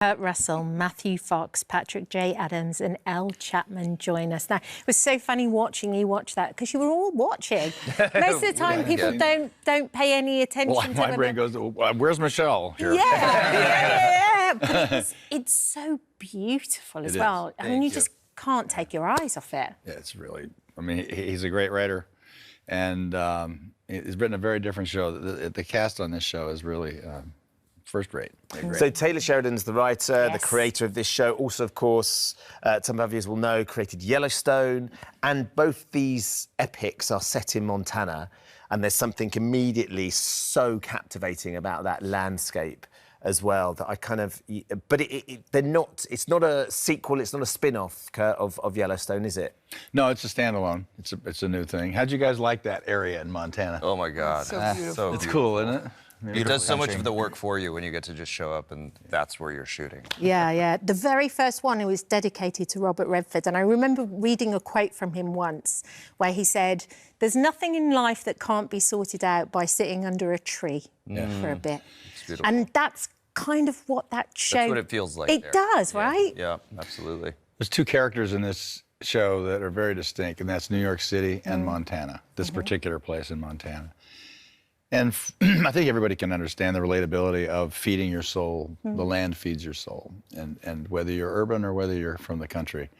Kurt Russell, Matthew Fox, Patrick J. Adams and Elle Chapman join us. Now, it was so funny watching you watch that because you were all watching. Most of the time, people don't pay any attention to my brain goes, where's Michelle here? Yeah. But it's so beautiful as well. I mean, you just can't take your eyes off it. Yeah, it's really, I mean, he's a great writer. And he's written a very different show. The cast on this show is really first rate. So Taylor Sheridan's the writer, the creator of this show. Also, of course, some of you will know, created Yellowstone. And both these epics are set in Montana. And there's something immediately so captivating about that landscape as well that I kind of... But they're not... It's not a sequel, it's not a spin-off of Yellowstone, is it? No, it's a standalone. It's a new thing. How'd you guys like that area in Montana? Oh, my God. So beautiful. It's cool, isn't it? It does so much of the work for you when you get to just show up and that's where you're shooting. Yeah. The very first one, it was dedicated to Robert Redford. And I remember reading a quote from him once where he said, "There's nothing in life that can't be sorted out by sitting under a tree for a bit." It's beautiful. And that's kind of what that show... That's what it feels like. It does, right? Yeah, absolutely. There's two characters in this show that are very distinct, and that's New York City and Montana, this particular place in Montana. And I think everybody can understand the relatability of feeding your soul. The land feeds your soul. And whether you're urban or whether you're from the country,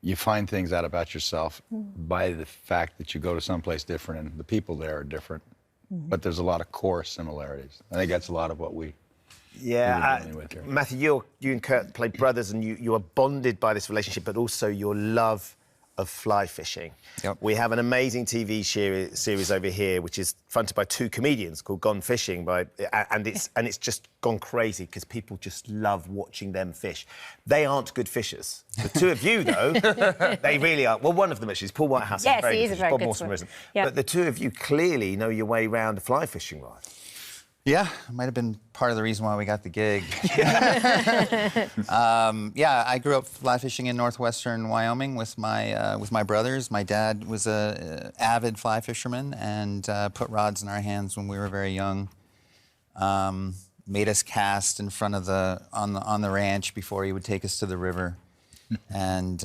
you find things out about yourself by the fact that you go to someplace different and the people there are different. But there's a lot of core similarities. I think that's a lot of what we... Yeah, Matthew, you and Kurt play brothers, and you are bonded by this relationship, but also your love of fly fishing. Yep. We have an amazing TV series over here, which is fronted by two comedians called Gone Fishing, and it's just gone crazy because people just love watching them fish. They aren't good fishers. The two of you, though, they really are. Well, one of them actually is Paul Whitehouse. Yes, he is a very good swimmer. Yep. But the two of you clearly know your way around a fly fishing rod. Yeah, might have been part of the reason why we got the gig. Yeah, I grew up fly fishing in northwestern Wyoming with my brothers. My dad was a avid fly fisherman and put rods in our hands when we were very young. Made us cast in front of on the ranch before he would take us to the river. And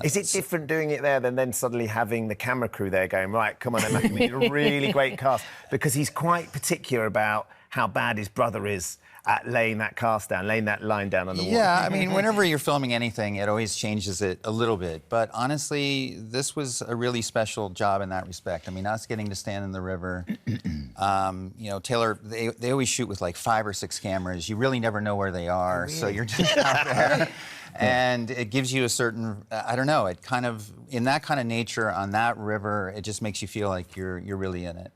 is it different doing it there than then suddenly having the camera crew there going, right, come on, Matthew, we need a really great cast? Because he's quite particular about how bad his brother is at laying that cast down, laying that line down on the water. Yeah, I mean, whenever you're filming anything, it always changes it a little bit. But honestly, this was a really special job in that respect. I mean, us getting to stand in the river. You know, Taylor, they always shoot with like 5 or 6 cameras. You really never know where they are, so you're just out there. And it gives you a certain, I don't know, it kind of, in that kind of nature on that river, it just makes you feel like you're really in it.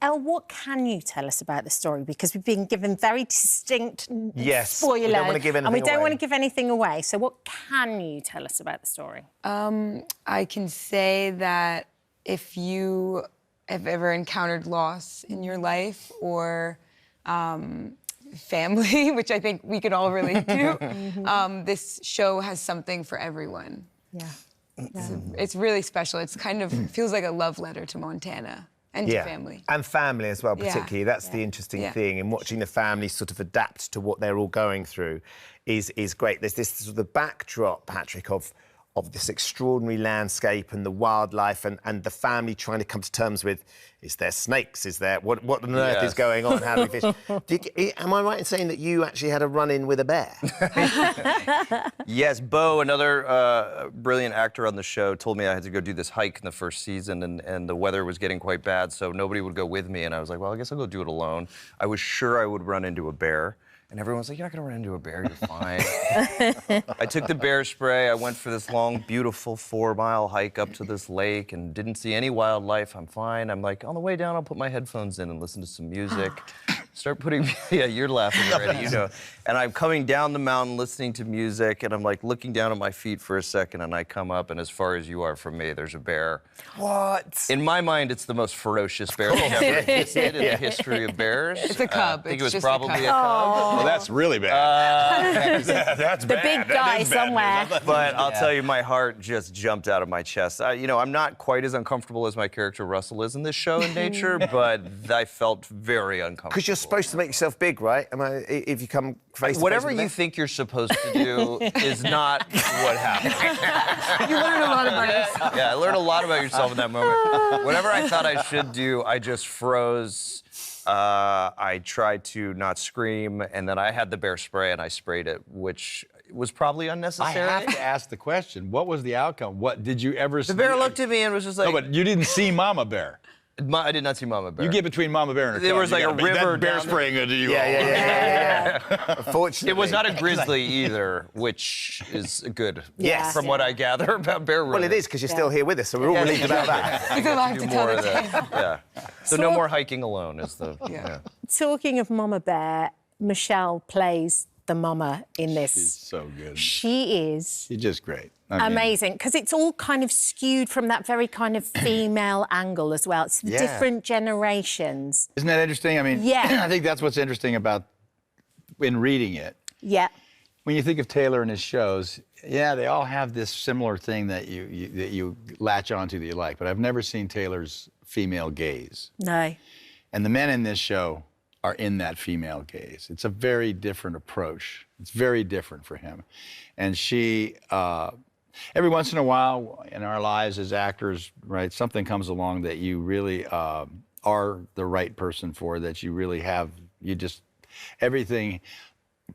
Elle, what can you tell us about the story? Because we've been given very distinct spoilers. We don't want to give anything and we don't away. want to give anything away. So what can you tell us about the story? I can say that if you have ever encountered loss in your life or family, which I think we could all relate to, this show has something for everyone. Yeah. It's really special. It's kind of feels like a love letter to Montana and to family. And family as well, particularly. That's the interesting thing. And watching the family sort of adapt to what they're all going through is great. There's this sort of the backdrop, Patrick, of this extraordinary landscape and the wildlife and the family trying to come to terms with, is there snakes? Is there... What on earth is going on? How do we fish? Am I right in saying that you actually had a run-in with a bear? Yes, Bo, another brilliant actor on the show, told me I had to go do this hike in the first season and the weather was getting quite bad, so nobody would go with me. And I was like, well, I guess I'll go do it alone. I was sure I would run into a bear. And everyone's like, you're not going to run into a bear, you're fine. I took the bear spray. I went for this long, beautiful 4-mile hike up to this lake and didn't see any wildlife. I'm fine. I'm like, on the way down, I'll put my headphones in and listen to some music. Start putting... Yeah, you're laughing already, you know. And I'm coming down the mountain listening to music, and I'm like looking down at my feet for a second, and I come up, and as far as you are from me, there's a bear. What? In my mind, it's the most ferocious bear that's ever existed in the history of bears. It's a cub. I think it was probably a cub. Well, that's really bad. That's The big guy somewhere. But I'll tell you, my heart just jumped out of my chest. You know, I'm not quite as uncomfortable as my character Russell is in this show in nature, but I felt very uncomfortable. Because you're supposed to make yourself big, right? If you come face to Whatever face with you think you're supposed to do is not what happened. You learn a lot about yourself. Yeah, I learned a lot about yourself in that moment. Whatever I thought I should do, I just froze. I tried to not scream, and then I had the bear spray, and I sprayed it, which was probably I unnecessary. have to ask the question, what was the outcome? What did you ever see? The bear looked at me and was just like... No, but you didn't see Mama Bear. I did not see Mama Bear. You get between Mama Bear and her There cub, was like you a gotta river that bear down spraying into you. Yeah. Unfortunately. It was not a grizzly either, which is good. Yes. From what I gather about bear Well, it is, because you're still here with us, so we're all relieved about that. He's alive to Do tell more the of that. tale. Yeah. So no more hiking alone is the... Yeah. Talking of Mama Bear, Michelle plays the mama in this. She's so good. She is She's just great. I mean, amazing, because it's all kind of skewed from that very kind of female angle as well. It's the Yeah. different generations. Isn't that interesting? I mean, Yeah. I think that's what's interesting about in reading it. Yeah. When you think of Taylor and his shows, yeah, they all have this similar thing that you latch onto that you like. But I've never seen Taylor's female gaze. No. And the men in this show are in that female gaze. It's a very different approach. It's very different for him. And she, every once in a while in our lives as actors, right, something comes along that you really are the right person for, that you really have, everything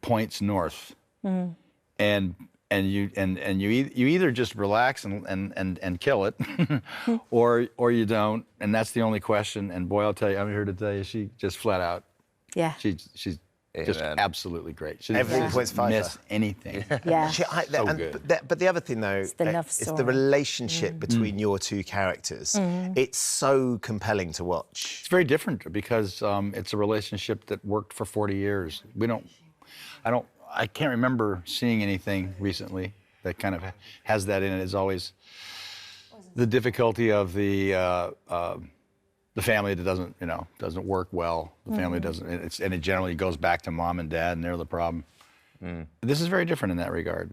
points north. Mm. And you either just relax and kill it, or you don't, and that's the only question. And boy, I'm here to tell you, she just flat out. Yeah. She's just absolutely great. She Everything doesn't points Pfeiffer. miss anything. Yeah. So good. But the other thing, though, the love is the story. relationship between your two characters. It's so compelling to watch. It's very different because it's a relationship that worked for 40 years. I can't remember seeing anything recently that kind of has that in it. It's always the difficulty of the family that doesn't work well. The family doesn't, and it generally goes back to mom and dad, and they're the problem. This is very different in that regard.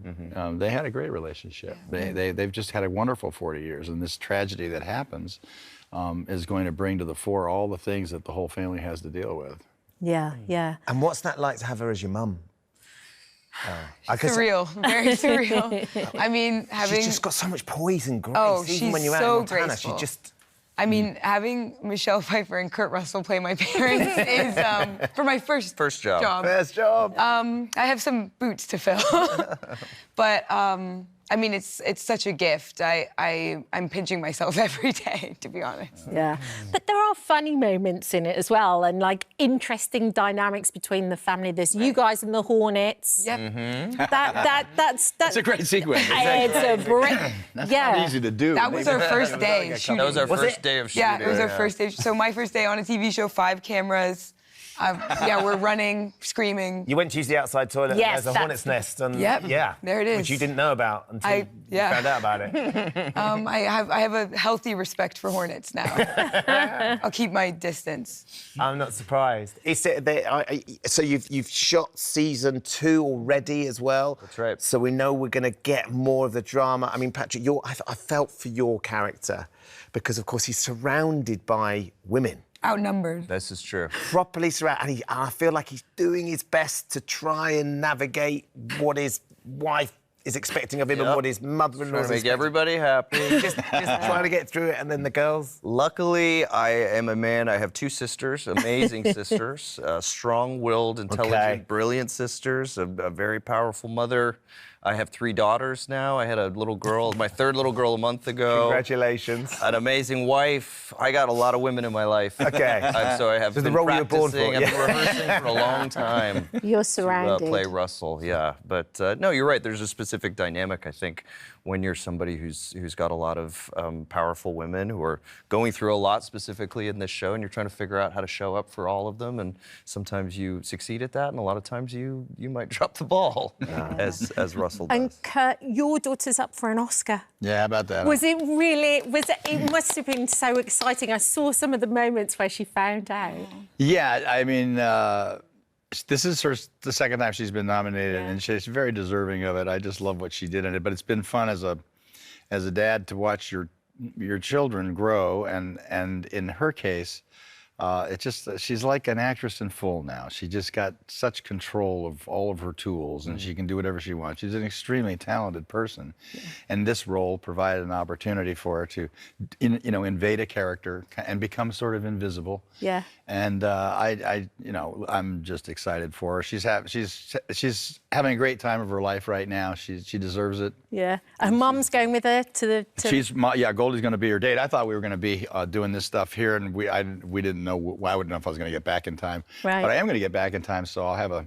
They had a great relationship. They've just had a wonderful 40 years, and this tragedy that happens is going to bring to the fore all the things that the whole family has to deal with. Yeah, yeah. And what's that like to have her as your mum? Surreal, very surreal. I mean, having... She's just got so much poise and grace. Oh, Even when she's you're out in so Montana, graceful. she just... I mean, having Michelle Pfeiffer and Kurt Russell play my parents is, for my first job. Best job. I have some boots to fill. But, I mean, it's such a gift. I'm pinching myself every day, to be honest. Yeah. But there are funny moments in it as well, and like interesting dynamics between the family. There's you guys and the Hornets. Yep. That's a great sequence. It's a great. That's yeah. not easy to do. That was our first day shooting. That was our first day of shooting. Yeah, it was our first day. So my first day on a TV show, 5 cameras. Yeah, we're running, screaming. You went to use the outside toilet Yes, and there's a hornet's nest. And Yep, yeah, there it is. Which you didn't know about until you found out about it. I have a healthy respect for hornets now. I'll keep my distance. I'm not surprised. So you've shot season 2 already as well. That's right. So we know we're going to get more of the drama. I mean, Patrick, I felt for your character because, of course, he's surrounded by women. Outnumbered. This is true. Properly surrounded, and I feel like he's doing his best to try and navigate what his wife is expecting of him and what his mother-in-law Trying is to make everybody happy. just trying to get through it, and then the girls. Luckily, I am a man. I have 2 sisters, amazing sisters, strong-willed, intelligent, brilliant sisters, a very powerful mother. I have 3 daughters now. I had a little girl, my 3rd little girl a month ago. Congratulations. An amazing wife. I got a lot of women in my life. Okay. So I have So the been role you were born practicing. for, I've been rehearsing for a long time. You're surrounded. To play Russell, yeah. But no, you're right. There's a specific dynamic, I think, when you're somebody who's got a lot of powerful women who are going through a lot specifically in this show, and you're trying to figure out how to show up for all of them. And sometimes you succeed at that, and a lot of times you might drop the ball, as Russell does. And Kurt, your daughter's up for an Oscar. Yeah, how about that? Was it really? It must have been so exciting. I saw some of the moments where she found out. Yeah, I mean, this is the second time she's been nominated, and she's very deserving of it. I just love what she did in it. But it's been fun as a dad to watch your children grow, and in her case, It's just she's like an actress in full now. She just got such control of all of her tools, and she can do whatever she wants. She's an extremely talented person, and this role provided an opportunity for her to, invade a character and become sort of invisible. Yeah. And I'm just excited for her. She's having a great time of her life right now. She deserves it. Yeah. Her mum's going with her to the. Goldie's going to be her date. I thought we were going to be doing this stuff here, and we didn't know. I wouldn't know if I was going to get back in time. Right. But I am going to get back in time, so I'll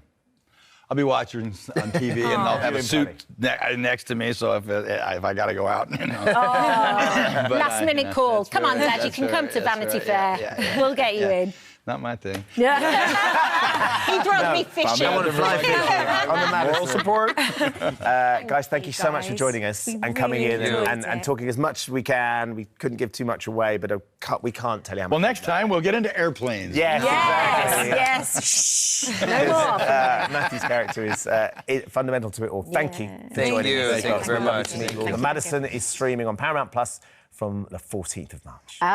be watching on TV, and I'll have a suit next to me. So if I got to go out, Last minute call. Come on, Dad, you can come to Vanity Fair. Yeah. We'll get you in. Not my thing. Yeah. He drove me fishing. I want to fly fishing on the Madison. Moral support. Guys, thank you so much for joining us and coming in and talking as much as we can. We couldn't give too much away, but we can't tell you how much. Well, next time we'll get into airplanes. Yes, exactly. Yes. Shh. No more. Matthew's character is fundamental to it all. Thank you for joining us. Thank you very much. The Madison is streaming on Paramount Plus from the 14th of March.